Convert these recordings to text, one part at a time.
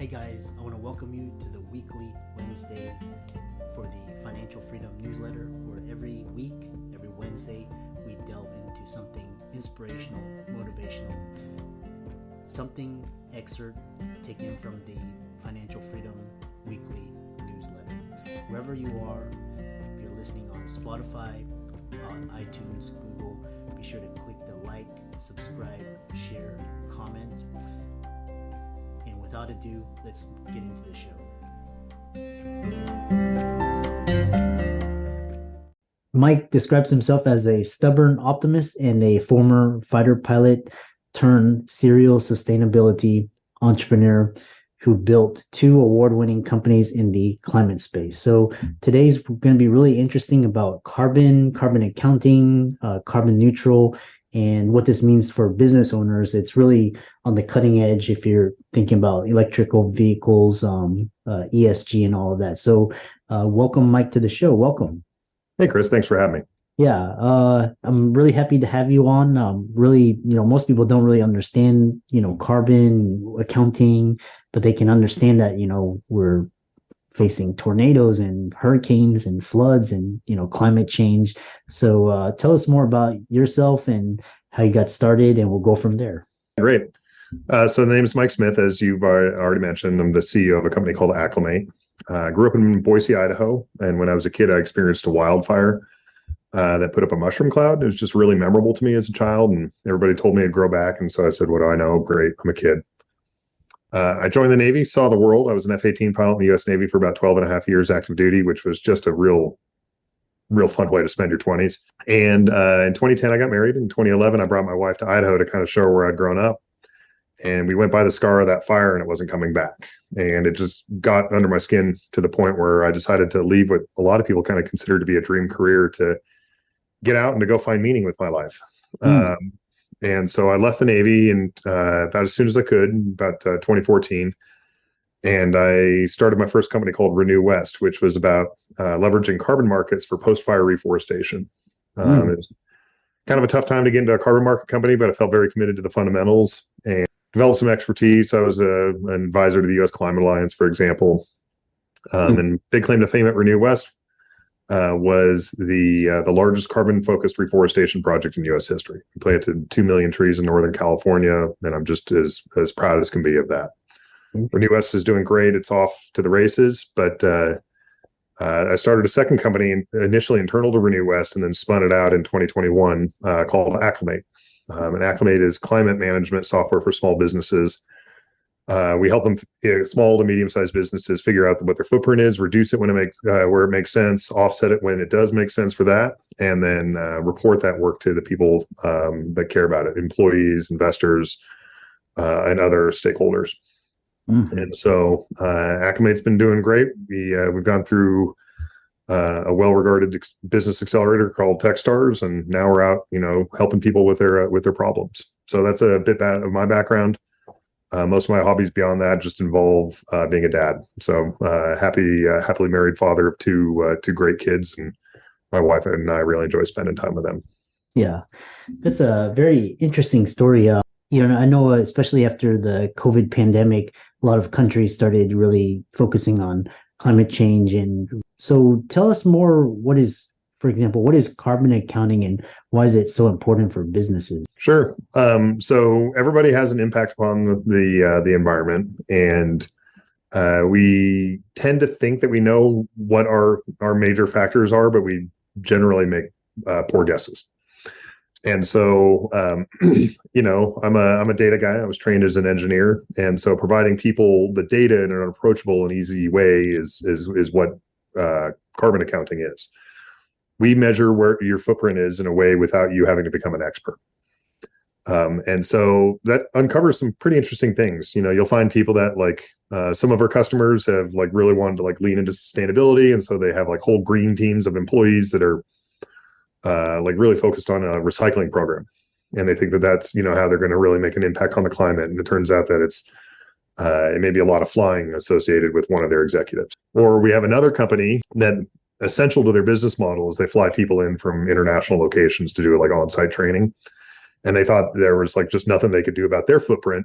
Hey guys, I want to welcome you to the weekly Wednesday for the Financial Freedom newsletter, where every week, every Wednesday, we delve into something inspirational, motivational, something excerpt taken from the Financial Freedom weekly newsletter. Wherever you are, if you're listening on Spotify, on iTunes, Google, be sure to click the like, subscribe, share, comment. And without ado, let's get into the show. Mike describes himself as a stubborn optimist and a former fighter pilot turned serial sustainability entrepreneur who built 2 award-winning companies in the climate space. So today's going to be really interesting about carbon accounting, carbon neutral, and what this means for business owners. It's really on the cutting edge if you're thinking about electrical vehicles, ESG, and all of that. So welcome, Mike, to the show. Welcome. Hey, Chris. Thanks for having me. Yeah, I'm really happy to have you on. Really, most people don't really understand, carbon accounting, but they can understand that, we're facing tornadoes and hurricanes and floods and, climate change. So tell us more about yourself and how you got started, and we'll go from there. Great. So the name is Mike Smith, as you've already mentioned. I'm the CEO of a company called Aclymate. I grew up in Boise, Idaho. And when I was a kid, I experienced a wildfire that put up a mushroom cloud. It was just really memorable to me as a child. And everybody told me it'd grow back. And so I said, what do I know? Great. I'm a kid. I joined the Navy, saw the world. I was an F-18 pilot in the U.S. Navy for about 12 and a half years active duty, which was just a real fun way to spend your 20s. And in 2010, I got married. In 2011, I brought my wife to Idaho to kind of show her where I'd grown up. And we went by the scar of that fire, and it wasn't coming back. And it just got under my skin to the point where I decided to leave what a lot of people kind of consider to be a dream career, to get out and to go find meaning with my life. And so I left the Navy and about as soon as I could, about 2014. And I started my first company called RenewWest, which was about leveraging carbon markets for post-fire reforestation. It was kind of a tough time to get into a carbon market company, but I felt very committed to the fundamentals and developed some expertise. I was an advisor to the U.S. Climate Alliance, for example. And big claim to fame at RenewWest was the largest carbon-focused reforestation project in U.S. history. We planted 2 million trees in Northern California, and I'm just as proud as can be of that. RenewWest is doing great. It's off to the races, but I started a second company, initially internal to RenewWest, and then spun it out in 2021 called Aclymate. And Aclymate is climate management software for small businesses. We help them, small to medium-sized businesses, figure out what their footprint is, reduce it when where it makes sense, offset it when it does make sense for that, and then report that work to the people that care about it, employees, investors, and other stakeholders. And so Acclimate's been doing great. We've gone through a well-regarded business accelerator called Techstars, and now we're out, helping people with their problems. So that's a bit of my background. Most of my hobbies beyond that just involve being a dad. So happily married father of two great kids, and my wife and I really enjoy spending time with them. Yeah, that's a very interesting story. I know especially after the COVID pandemic, a lot of countries started really focusing on climate change. And so tell us more, for example, what is carbon accounting and why is it so important for businesses? Sure. So everybody has an impact upon the environment, and we tend to think that we know what our major factors are, but we generally make poor guesses. And so, I'm a data guy. I was trained as an engineer, and so providing people the data in an approachable and easy way is what carbon accounting is. We measure where your footprint is in a way without you having to become an expert. And so that uncovers some pretty interesting things. You'll find people that some of our customers have really wanted to lean into sustainability, and so they have whole green teams of employees that are really focused on a recycling program, and they think that that's how they're going to really make an impact on the climate. And it turns out that it may be a lot of flying associated with one of their executives. Or we have another company that essential to their business model is they fly people in from international locations to do on-site training, and they thought there was just nothing they could do about their footprint.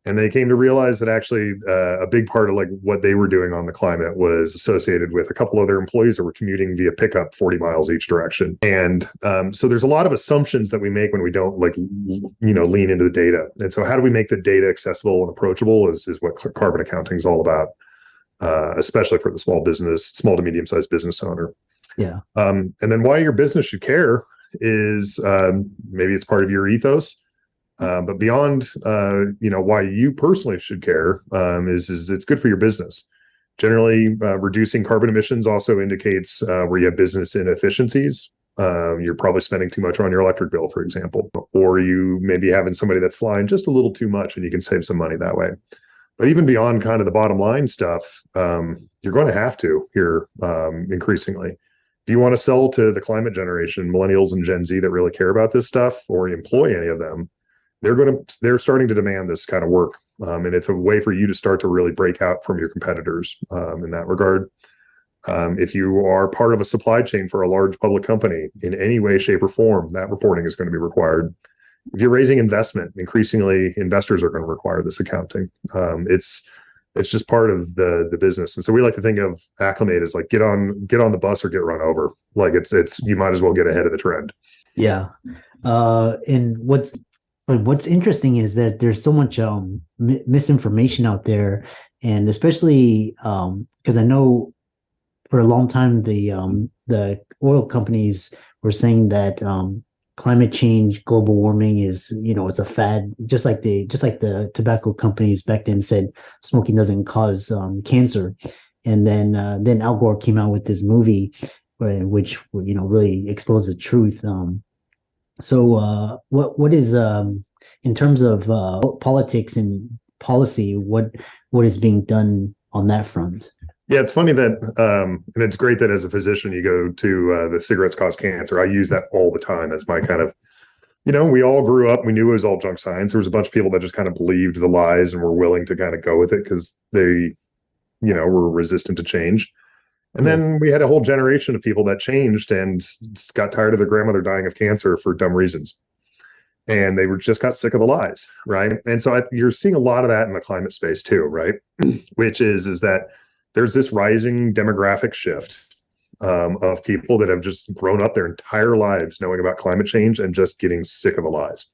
And they came to realize that actually a big part of like what they were doing on the climate was associated with a couple of their employees that were commuting via pickup 40 miles each direction. And so there's a lot of assumptions that we make when we don't like, lean into the data. And so how do we make the data accessible and approachable is what carbon accounting is all about, especially for the small to medium sized business owner. Yeah. And then why your business should care is maybe it's part of your ethos. But beyond, why you personally should care is it's good for your business. Generally, reducing carbon emissions also indicates where you have business inefficiencies. You're probably spending too much on your electric bill, for example, or you may be having somebody that's flying just a little too much and you can save some money that way. But even beyond kind of the bottom line stuff, you're going to have to here increasingly. If you want to sell to the climate generation, millennials and Gen Z that really care about this stuff, or employ any of them, they're starting to demand this kind of work. And it's a way for you to start to really break out from your competitors in that regard. If you are part of a supply chain for a large public company in any way, shape, or form, that reporting is going to be required. If you're raising investment, increasingly investors are going to require this accounting. It's just part of the business. And so we like to think of Acclimate as like get on the bus or get run over. Like it's you might as well get ahead of the trend. Yeah. And what's interesting is that there's so much misinformation out there, and especially because I know for a long time the oil companies were saying that climate change, global warming is it's a fad, just like the tobacco companies back then said smoking doesn't cause cancer, and then Al Gore came out with this movie which really exposed the truth. So what is in terms of politics and policy, what is being done on that front? Yeah, it's funny that, and it's great that as a physician, you go to the cigarettes cause cancer. I use that all the time as my kind of, we all grew up, we knew it was all junk science. There was a bunch of people that just kind of believed the lies and were willing to kind of go with it because they, were resistant to change. And then we had a whole generation of people that changed and got tired of their grandmother dying of cancer for dumb reasons. And they just got sick of the lies, right? And so you're seeing a lot of that in the climate space too, right? Which is that there's this rising demographic shift of people that have just grown up their entire lives knowing about climate change and just getting sick of the lies.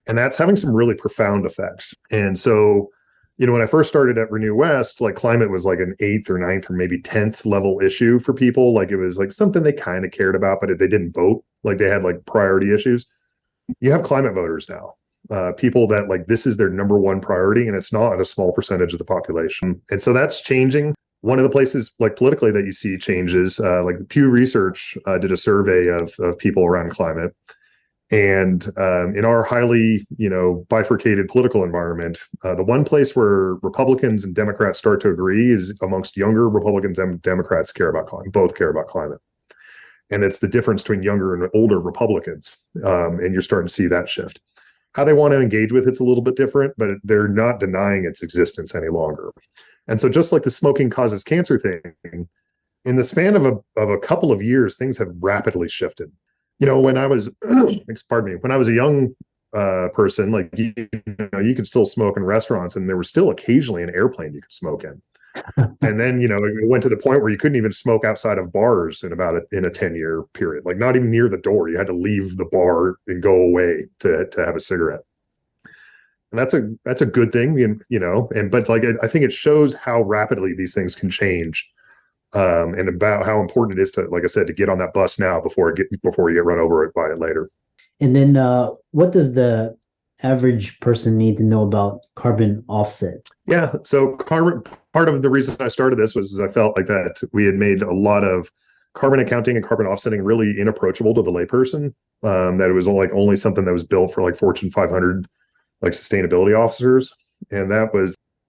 And that's having some really profound effects. And so, when I first started at RenewWest, like climate was like an 8th or 9th or maybe 10th level issue for people. Like it was like something they kind of cared about, but they didn't vote. Like they had like priority issues. You have climate voters now. People that like this is their number one priority, and it's not a small percentage of the population. And so that's changing. One of the places like politically that you see changes, like the Pew Research did a survey of people around climate. And in our highly, bifurcated political environment, the one place where Republicans and Democrats start to agree is amongst younger Republicans and Democrats both care about climate. And it's the difference between younger and older Republicans. And you're starting to see that shift. How they want to engage with it's a little bit different, but they're not denying its existence any longer. And so just like the smoking causes cancer thing, in the span of a couple of years, things have rapidly shifted. When I was, when I was a young person, like, you could still smoke in restaurants, and there was still occasionally an airplane you could smoke in. And then, it went to the point where you couldn't even smoke outside of bars in a 10-year period, like not even near the door. You had to leave the bar and go away to have a cigarette. And that's a good thing, but like, I think it shows how rapidly these things can change. And about how important it is to, like I said, to get on that bus now before you get run over by it later. And then what does the average person need to know about carbon offset? Yeah, so part of the reason I started this was I felt like that we had made a lot of carbon accounting and carbon offsetting really inapproachable to the layperson. That it was only something that was built for like Fortune 500 like sustainability officers, and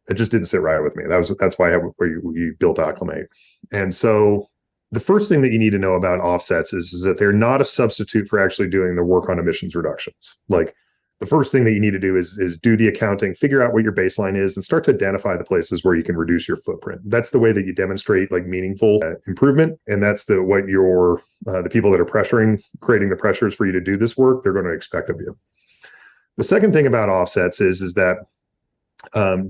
it just didn't sit right with me. That's why we built Acclimate. And so the first thing that you need to know about offsets is that they're not a substitute for actually doing the work on emissions reductions. Like the first thing that you need to do is do the accounting, figure out what your baseline is, and start to identify the places where you can reduce your footprint. That's the way that you demonstrate like meaningful improvement. And that's what the people that are creating the pressures for you to do this work, they're going to expect of you. The second thing about offsets is that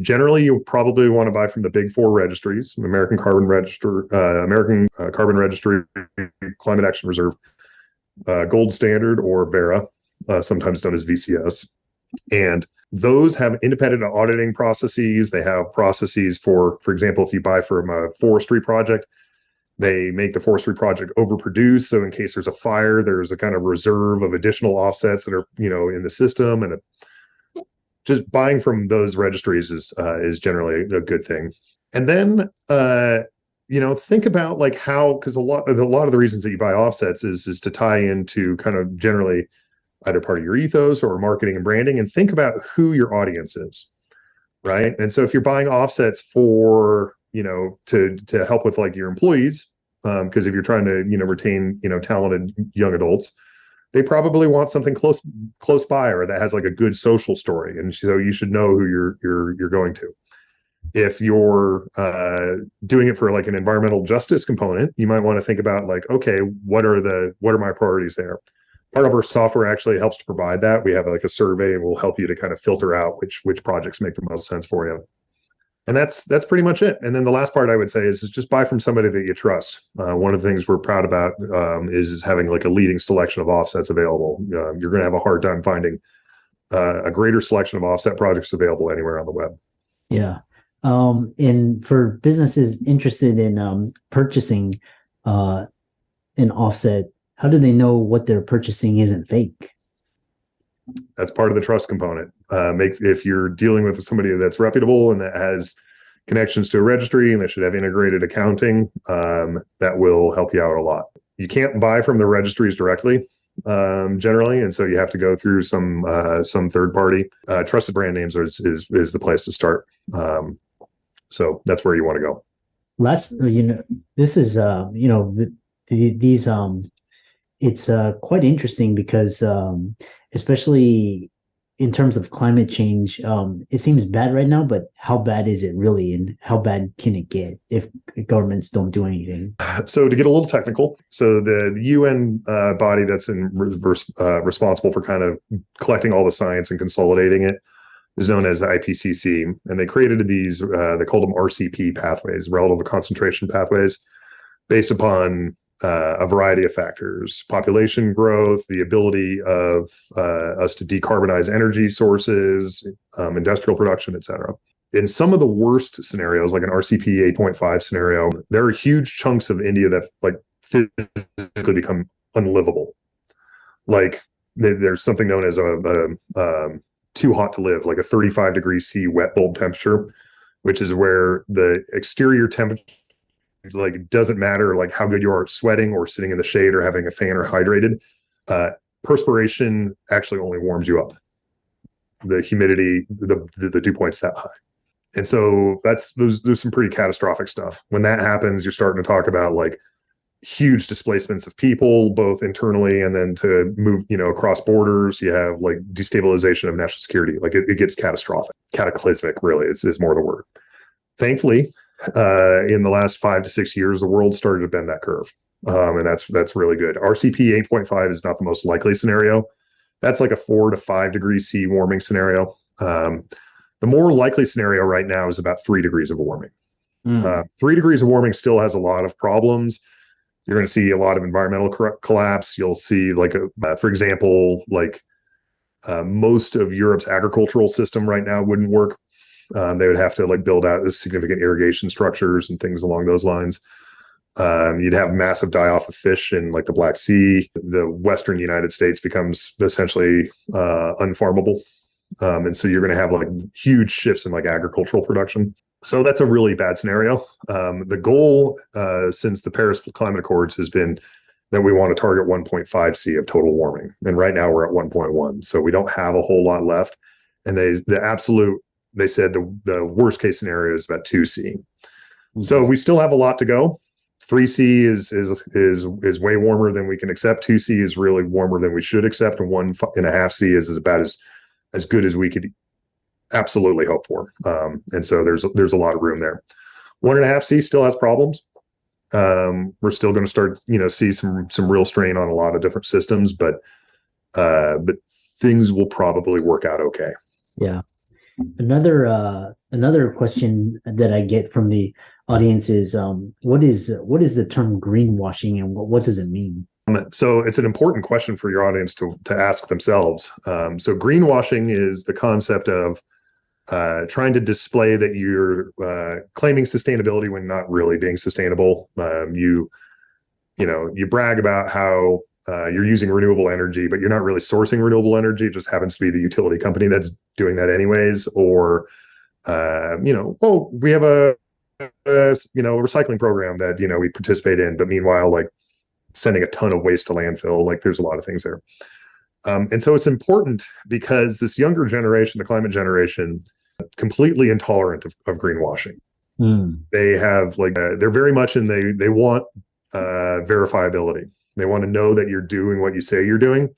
Generally, you'll probably want to buy from the big four registries: American Carbon Register, American Carbon Registry, Climate Action Reserve, Gold Standard, or Verra, sometimes known as VCS. And those have independent auditing processes. They have processes for example, if you buy from a forestry project, they make the forestry project overproduce. So in case there's a fire, there's a kind of reserve of additional offsets that are, in the system. And just buying from those registries is generally a good thing. And then, think about like how, because a lot of the reasons that you buy offsets is to tie into kind of generally either part of your ethos or marketing and branding, and think about who your audience is, right? And so if you're buying offsets for, to help with like your employees, because if you're trying to, retain, talented young adults, they probably want something close by, or that has like a good social story, and so you should know who you're going to. If you're doing it for like an environmental justice component, you might want to think about like, okay, what are my priorities there? Part of our software actually helps to provide that. We have like a survey, and we'll help you to kind of filter out which projects make the most sense for you. And that's pretty much it. And then the last part I would say is just buy from somebody that you trust. One of the things we're proud about is having like a leading selection of offsets available. You're going to have a hard time finding a greater selection of offset projects available anywhere on the web. Yeah. And for businesses interested in purchasing an offset, how do they know what they're purchasing isn't fake? That's part of the trust component. If you're dealing with somebody that's reputable and that has connections to a registry and that should have integrated accounting, that will help you out a lot. You can't buy from the registries directly, generally, and so you have to go through some third party. Trusted brand names is the place to start. So that's where you want to go. This is these it's quite interesting because especially in terms of climate change, it seems bad right now, but how bad is it really, and how bad can it get if governments don't do anything? So to get a little technical, so the UN body that's responsible for kind of collecting all the science and consolidating it is known as the IPCC, and they created these, they called them RCP pathways, relative concentration pathways, based upon a variety of factors: population growth, the ability of us to decarbonize energy sources, industrial production, et cetera. In some of the worst scenarios, like an RCP 8.5 scenario, there are huge chunks of India that like physically become unlivable. Like there's something known as a too hot to live, like a 35 degrees C wet bulb temperature, which is where the exterior temperature, like, it doesn't matter like how good you are at sweating or sitting in the shade or having a fan or hydrated. Perspiration actually only warms you up. The humidity, the dew point's that high. And so there's some pretty catastrophic stuff. When that happens, you're starting to talk about like huge displacements of people, both internally and then to move, across borders. You have like destabilization of national security. Like it gets catastrophic, cataclysmic, really is more the word. Thankfully, in the last 5 to 6 years, the world started to bend that curve. And that's really good. RCP 8.5 is not the most likely scenario. That's like a 4 to 5 degrees C warming scenario. The more likely scenario right now is about 3 degrees of warming. 3 degrees of warming still has a lot of problems. You're going to see a lot of environmental collapse. You'll see like, for example, like most of Europe's agricultural system right now wouldn't work. They would have to like build out significant irrigation structures and things along those lines. You'd have massive die-off of fish in like the Black Sea. The Western United States becomes essentially unfarmable. And so you're going to have like huge shifts in like agricultural production. So that's a really bad scenario. The goal since the Paris Climate Accords has been that we want to target 1.5 C of total warming. And right now we're at 1.1. So we don't have a whole lot left. And they said the worst case scenario is about 2C. Mm-hmm. So we still have a lot to go. 3C is way warmer than we can accept. 2C is really warmer than we should accept. And 1.5 C is about as good as we could absolutely hope for. And so there's a lot of room there. 1.5 C still has problems. We're still going to start, see some real strain on a lot of different systems, but things will probably work out okay. Yeah. Another question that I get from the audience is, what is the term greenwashing, and what does it mean? So it's an important question for your audience to ask themselves. So greenwashing is the concept of trying to display that you're claiming sustainability when not really being sustainable. You brag about how you're using renewable energy, but you're not really sourcing renewable energy. It just happens to be the utility company that's doing that anyways. Or we have a recycling program that we participate in, but meanwhile, like sending a ton of waste to landfill. Like there's a lot of things there. And so it's important because this younger generation, the climate generation, completely intolerant of greenwashing. They have they're very much they want verifiability. They want to know that you're doing what you say you're doing.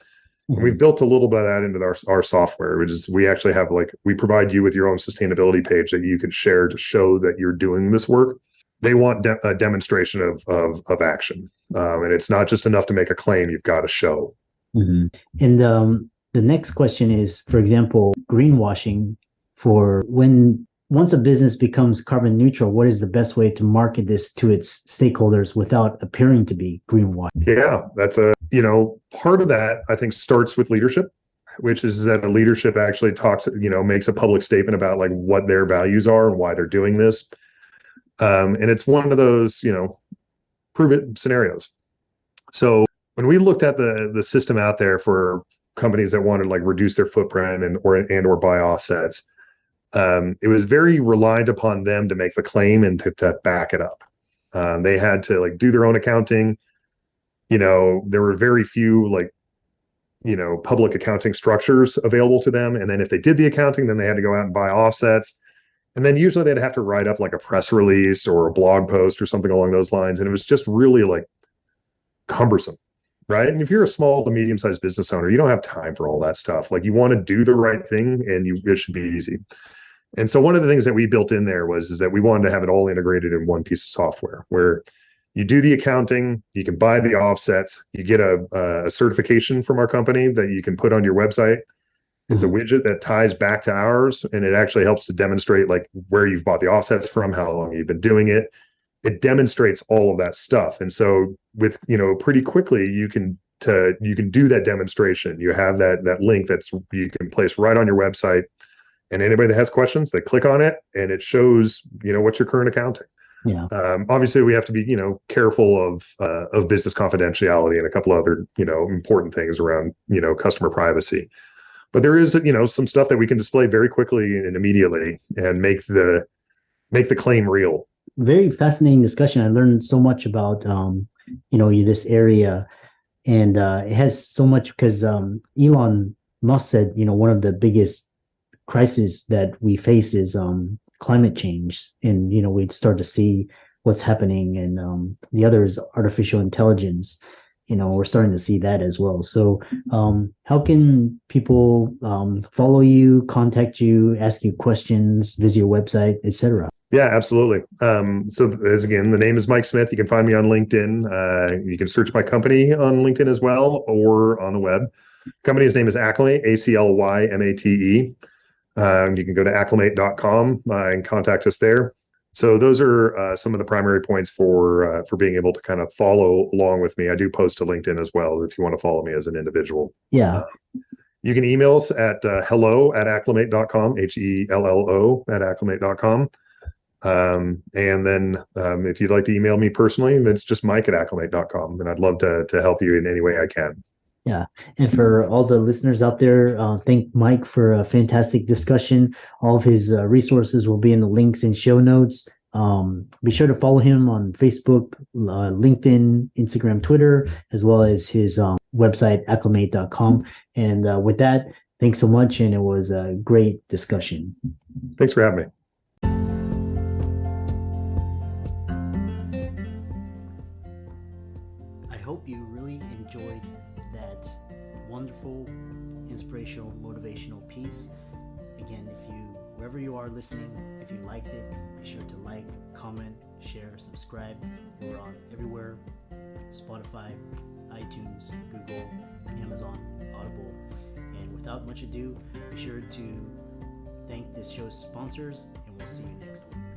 And we've built a little bit of that into our software, which is we actually have we provide you with your own sustainability page that you can share to show that you're doing this work. They want a demonstration of action. And it's not just enough to make a claim, you've got to show. And the next question is, for example, greenwashing once a business becomes carbon neutral, what is the best way to market this to its stakeholders without appearing to be greenwashing? Yeah, that's part of that, I think, starts with leadership, which is that a leadership actually makes a public statement about like what their values are and why they're doing this. And it's one of those, prove it scenarios. So when we looked at the system out there for companies that wanted to like reduce their footprint and or buy offsets, it was very reliant upon them to make the claim and to back it up. They had to like do their own accounting. There were very few public accounting structures available to them. And then if they did the accounting, then they had to go out and buy offsets. And then usually they'd have to write up like a press release or a blog post or something along those lines. And it was just really like cumbersome, right? And if you're a small to medium-sized business owner, you don't have time for all that stuff. Like you want to do the right thing and it should be easy. And so one of the things that we built in there is that we wanted to have it all integrated in one piece of software where you do the accounting, you can buy the offsets, you get a certification from our company that you can put on your website. It's a widget that ties back to ours, and it actually helps to demonstrate like where you've bought the offsets from, how long you've been doing it. It demonstrates all of that stuff. And so with, pretty quickly you can do that demonstration. You have that link you can place right on your website, and anybody that has questions, they click on it and it shows, what's your current accounting. Yeah. Obviously we have to be, careful of business confidentiality and a couple other, important things around, customer privacy. But there is, some stuff that we can display very quickly and immediately and make the claim real. Very fascinating discussion. I learned so much about, this area, and it has so much because Elon Musk said, one of the biggest crises that we face is climate change, and we'd start to see what's happening, and the other is artificial intelligence. We're starting to see that as well. So how can people follow you, contact you, ask you questions, visit your website, etc.? Yeah, absolutely. So again, the name is Mike Smith. You can find me on LinkedIn. You can search my company on LinkedIn as well, or on the web. Company's name is Aclymate, Aclymate. You can go to acclimate.com and contact us there. So those are some of the primary points for being able to kind of follow along with me. I do post to LinkedIn as well if you want to follow me as an individual. Yeah. You can email us at hello@acclimate.com, hello@acclimate.com. And then if you'd like to email me personally, it's just mike@acclimate.com. And I'd love to help you in any way I can. Yeah. And for all the listeners out there, thank Mike for a fantastic discussion. All of his resources will be in the links and show notes. Be sure to follow him on Facebook, LinkedIn, Instagram, Twitter, as well as his website, acclimate.com. And with that, thanks so much. And it was a great discussion. Thanks for having me. I hope you really enjoyed that wonderful, inspirational, motivational piece. Again, wherever you are listening, if you liked it, be sure to like, comment, share, subscribe. We're on everywhere: Spotify, iTunes, Google, Amazon, Audible. And without much ado, be sure to thank this show's sponsors, and we'll see you next week.